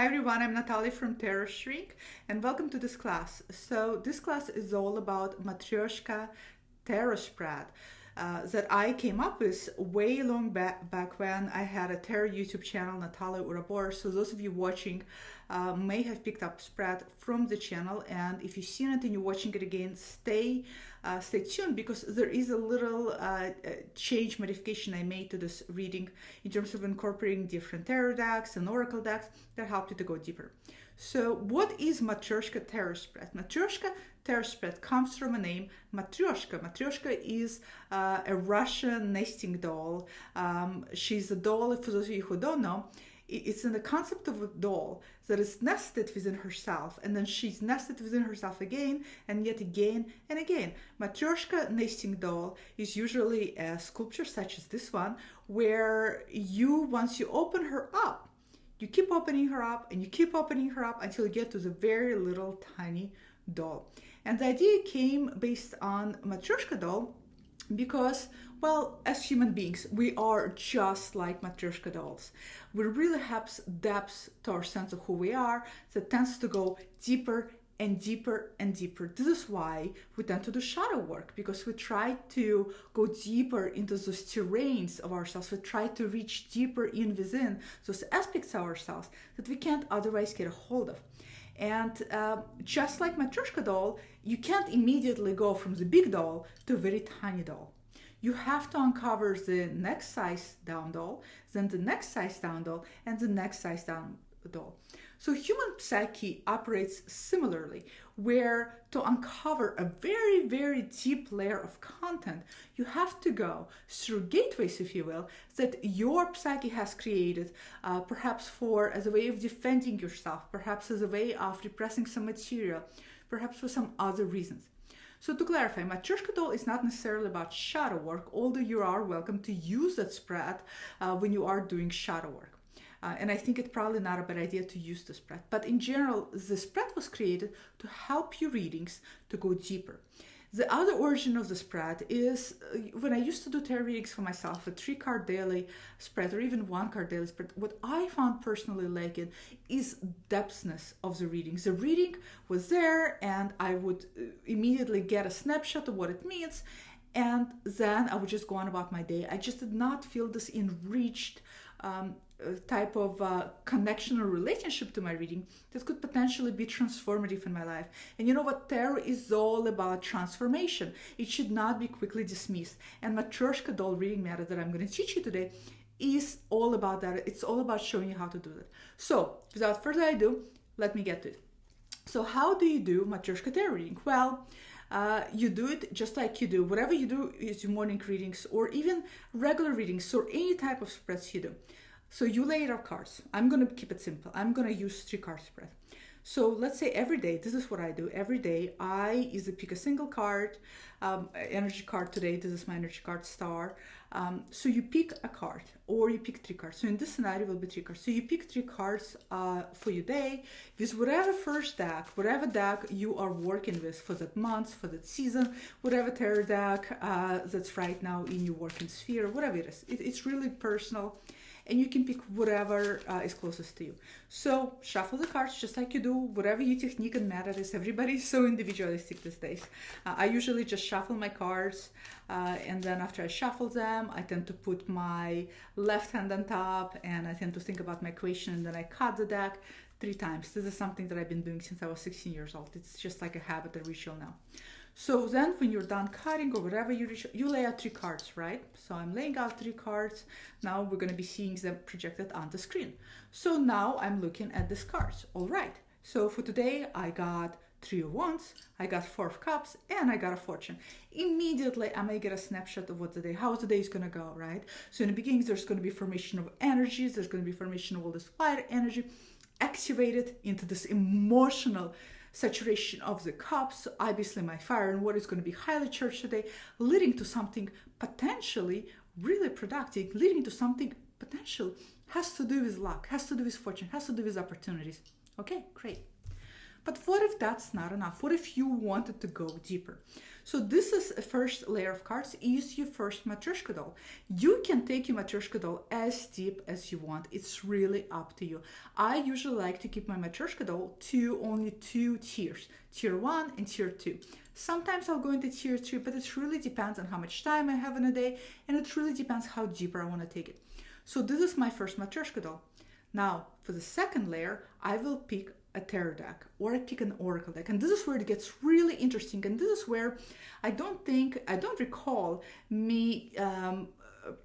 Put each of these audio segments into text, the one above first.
Hi everyone, I'm Natalia from Tarot Shrink and welcome to this class. So this class is all about Matryoshka tarot spread that I came up with way long back when I had a tarot YouTube channel, Natalia Urabor. So those of you watching may have picked up spread from the channel, and if you've seen it and you're watching it again, stay tuned because there is a little change modification I made to this reading in terms of incorporating different tarot decks and oracle decks that helped you to go deeper. So what is Matryoshka tarot spread? Matryoshka tarot spread comes from a name Matryoshka. Matryoshka is a Russian nesting doll. She's a doll, for those of you who don't know, it's in the concept of a doll that is nested within herself, and then she's nested within herself again and yet again and again. Matryoshka nesting doll is usually a sculpture such as this one, where once you open her up, you keep opening her up and you keep opening her up until you get to the very little tiny doll. And the idea came based on Matryoshka doll because, well, as human beings, we are just like Matryoshka dolls. We really have depths to our sense of who we are that tends to go deeper and deeper and deeper. This is why we tend to do shadow work, because we try to go deeper into those terrains of ourselves. We try to reach deeper in within those aspects of ourselves that we can't otherwise get a hold of. And just like Matryoshka doll, you can't immediately go from the big doll to a very tiny doll. You have to uncover the next size down doll, then the next size down doll, and the next size down doll. So human psyche operates similarly, where to uncover a very, very deep layer of content, you have to go through gateways, if you will, that your psyche has created, perhaps as a way of defending yourself, perhaps as a way of repressing some material, perhaps for some other reasons. So to clarify, Matryoshka doll is not necessarily about shadow work, although you are welcome to use that spread when you are doing shadow work. And I think it's probably not a bad idea to use the spread. But in general, the spread was created to help your readings to go deeper. The other origin of the spread is when I used to do tarot readings for myself, a 3-card daily spread or even 1-card daily spread. What I found personally lacking is depthness of the readings. The reading was there and I would immediately get a snapshot of what it means, and then I would just go on about my day. I just did not feel this enriched type of connection or relationship to my reading that could potentially be transformative in my life. And you know what? Tarot is all about transformation. It should not be quickly dismissed. And Matryoshka doll reading method that I'm going to teach you today is all about that. It's all about showing you how to do that. So without further ado, let me get to it. So how do you do Matryoshka tarot reading? Well, you do it just like you do. Whatever you do is your morning readings or even regular readings or any type of spreads you do. So you lay out cards. I'm going to keep it simple. I'm going to use 3-card spread. So let's say every day, this is what I do. Every day, I either pick a single card, energy card today. This is my energy card star. So you pick a card or you pick 3 cards. So in this scenario, it will be 3 cards. So you pick 3 cards for your day with whatever first deck, whatever deck you are working with for that month, for that season, whatever tarot deck that's right now in your working sphere, whatever it is. It's really personal. And you can pick whatever is closest to you. So shuffle the cards just like you do, whatever your technique and method is. Everybody's so individualistic these days. I usually just shuffle my cards, and then after I shuffle them, I tend to put my left hand on top, and I tend to think about my question, and then I cut the deck 3 times. This is something that I've been doing since I was 16 years old. It's just like a habit, a ritual now. So then when you're done cutting or whatever you lay out 3 cards, right? So I'm laying out 3 cards. Now we're going to be seeing them projected on the screen. So now I'm looking at these cards. All right. So for today, I got 3 of Wands, I got 4 of Cups, and I got a Fortune. Immediately, I may get a snapshot of how the day is going to go, right? So in the beginning, there's going to be formation of energies. There's going to be formation of all this fire energy activated into this emotional saturation of the cups, obviously my fire and water is going to be highly charged today, leading to something potentially really productive, leading to something potential, has to do with luck, has to do with fortune, has to do with opportunities. Okay, great. But what if that's not enough? What if you wanted to go deeper? So this is a first layer of cards, is your first Matryoshka doll. You can take your Matryoshka doll as deep as you want. It's really up to you. I usually like to keep my Matryoshka doll to only 2 tiers, tier 1 and tier 2. Sometimes I'll go into tier 3, but it really depends on how much time I have in a day, and it really depends how deeper I want to take it. So this is my first Matryoshka doll. Now, for the second layer, I will pick a tarot deck or I pick an oracle deck. And this is where it gets really interesting. And this is where I don't recall me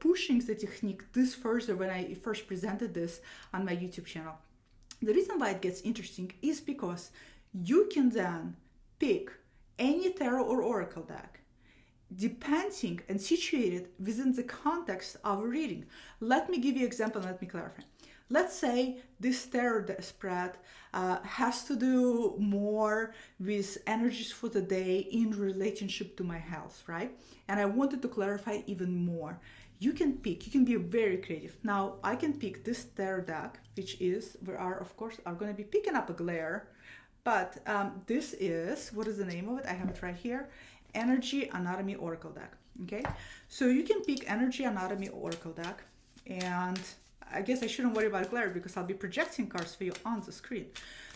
pushing the technique this further when I first presented this on my YouTube channel. The reason why it gets interesting is because you can then pick any tarot or oracle deck depending and situated within the context of a reading. Let me give you an example and let me clarify. Let's say this tarot spread has to do more with energies for the day in relationship to my health, right? And I wanted to clarify even more. You can be very creative. Now, I can pick this tarot deck, which is, we are, of course, going to be picking up a glare, but this is, what is the name of it? I have it right here. Energy Anatomy Oracle deck, okay? So you can pick Energy Anatomy Oracle deck, and I guess I shouldn't worry about glare because I'll be projecting cards for you on the screen.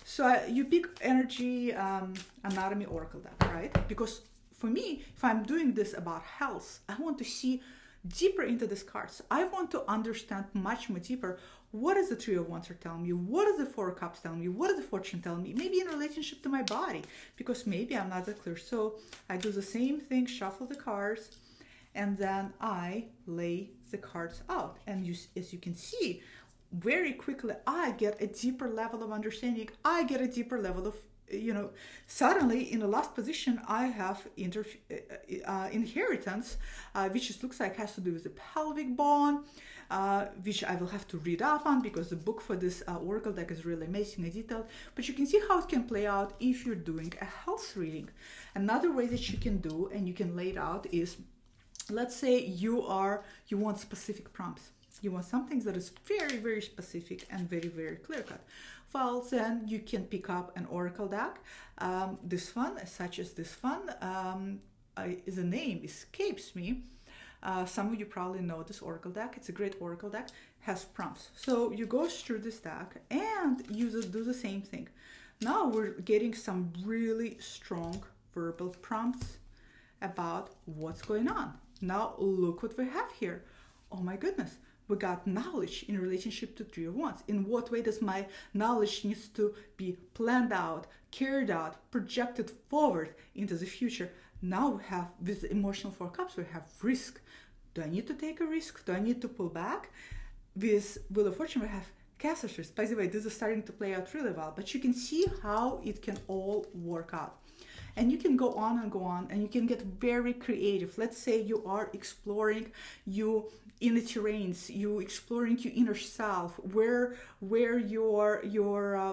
So you pick Energy Anatomy Oracle deck, right? Because for me, if I'm doing this about health, I want to see deeper into these cards. I want to understand much more deeper. What is the Three of Wands are telling me? What is the Four of Cups telling me? What is the Fortune telling me? Maybe in relationship to my body, because maybe I'm not that clear. So I do the same thing, shuffle the cards, and then I lay the cards out. And as you can see, very quickly, I get a deeper level of understanding. I get a deeper level of, suddenly in the last position, I have inheritance, which looks like has to do with the pelvic bone, which I will have to read up on because the book for this oracle deck is really amazing and detailed. But you can see how it can play out if you're doing a health reading. Another way that you can do, and you can lay it out, is, let's say you want specific prompts. You want something that is very, very specific and very, very clear cut. Well, then you can pick up an oracle deck. This one, such as this one, the name escapes me. Some of you probably know this oracle deck. It's a great oracle deck, has prompts. So you go through this deck and you do the same thing. Now we're getting some really strong verbal prompts about what's going on. Now look what we have here. Oh my goodness. We got knowledge in relationship to Three of Wands. In what way does my knowledge needs to be planned out, carried out, projected forward into the future? Now we have, with the emotional Four Cups, we have risk. Do I need to take a risk? Do I need to pull back? With Wheel of Fortune, we have Casters. By the way, this is starting to play out really well, but you can see how it can all work out. And you can go on, and you can get very creative. Let's say you are exploring you in the terrains, you exploring your inner self, where your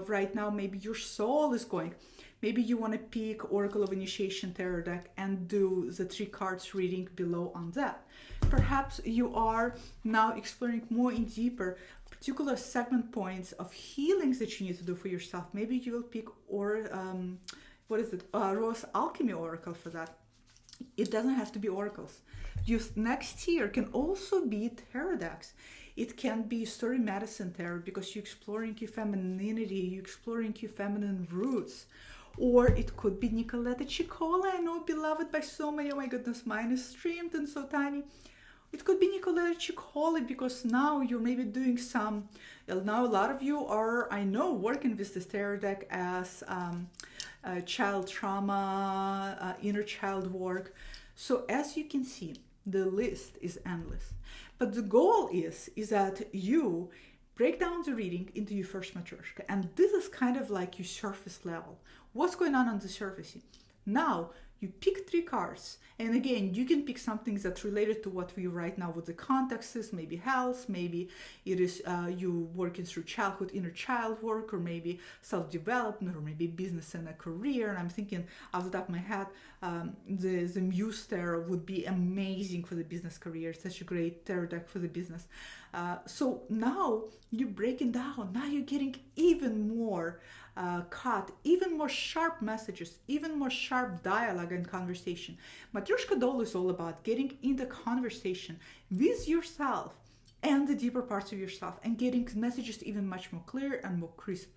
right now, maybe your soul is going. Maybe you want to pick Oracle of Initiation Tarot deck and do the 3 cards reading below on that. Perhaps you are now exploring more in deeper particular segment points of healings that you need to do for yourself. Maybe you will pick Rose Alchemy Oracle for that. It doesn't have to be oracles. Your next tier can also be tarot decks. It can be Story Medicine Tarot because you're exploring your femininity, you're exploring your feminine roots. Or it could be Nicoletta Cicciola, I know, beloved by so many. Oh my goodness, mine is streamed and so tiny. It could be Nicoletta Cicciola because now you're maybe doing some, now a lot of you are, I know, working with this tarot deck as child trauma, inner child work. So as you can see, the list is endless. But the goal is that you break down the reading into your first Matryoshka. And this is kind of like your surface level. What's going on the surface? Now, you pick 3 cards. And again, you can pick something that's related to what we right now, what the context is, maybe health, maybe it is you working through childhood, inner child work, or maybe self-development, or maybe business and a career. And I'm thinking off the top of my head, the Muse Tarot would be amazing for the business career. Such a great tarot deck for the business. So now you're breaking down. Now you're getting even more cut, even more sharp messages, even more sharp dialogue and conversation. Matryoshka doll is all about getting in the conversation with yourself and the deeper parts of yourself and getting messages even much more clear and more crisp.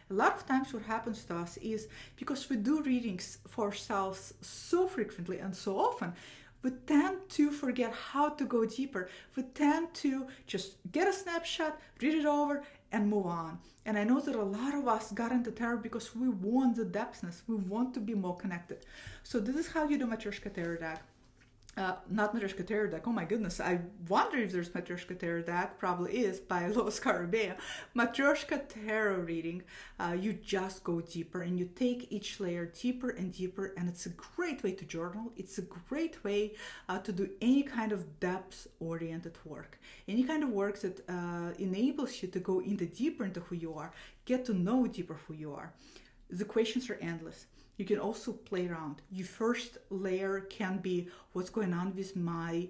A lot of times what happens to us is because we do readings for ourselves so frequently and so often, we tend to forget how to go deeper. We tend to just get a snapshot, read it over, and move on. And I know that a lot of us got into tarot because we want the depthness. We want to be more connected. So this is how you do Matryoshka tarot deck. Not Matryoshka tarot deck. Oh my goodness, I wonder if there's Matryoshka tarot deck. Probably is, by Los Carabea. Matryoshka tarot reading. You just go deeper and you take each layer deeper and deeper, and it's a great way to journal. It's a great way to do any kind of depth-oriented work. Any kind of work that enables you to go deeper into who you are, get to know deeper who you are. The questions are endless. You can also play around. Your first layer can be what's going on with my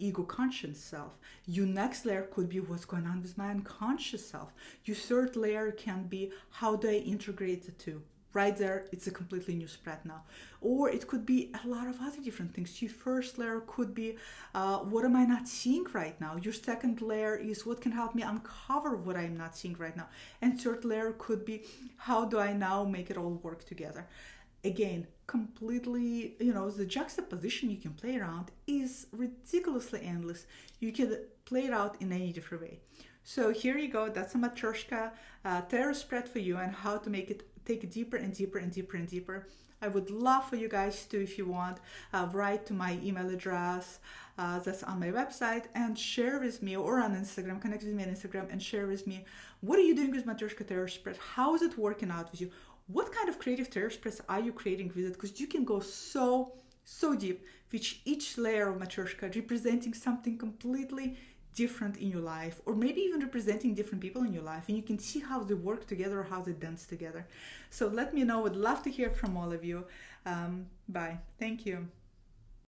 ego conscious self. Your next layer could be what's going on with my unconscious self. Your third layer can be how do I integrate the two. Right there, it's a completely new spread now. Or it could be a lot of other different things. Your first layer could be what am I not seeing right now? Your second layer is what can help me uncover what I'm not seeing right now. And third layer could be how do I now make it all work together? Again, completely, the juxtaposition you can play around is ridiculously endless. You can play it out in any different way. So here you go. That's a Matryoshka tarot spread for you and how to make it take it deeper and deeper and deeper and deeper. I would love for you guys to, if you want, write to my email address that's on my website and share with me, or on Instagram, connect with me on Instagram and share with me, what are you doing with Matryoshka tarot spread? How is it working out with you? What kind of creative tarot spreads are you creating with it? Because you can go so deep with each layer of Matryoshka representing something completely different in your life, or maybe even representing different people in your life, and you can see how they work together or how they dance together. So let me know. Would love to hear from all of you. Bye. Thank you.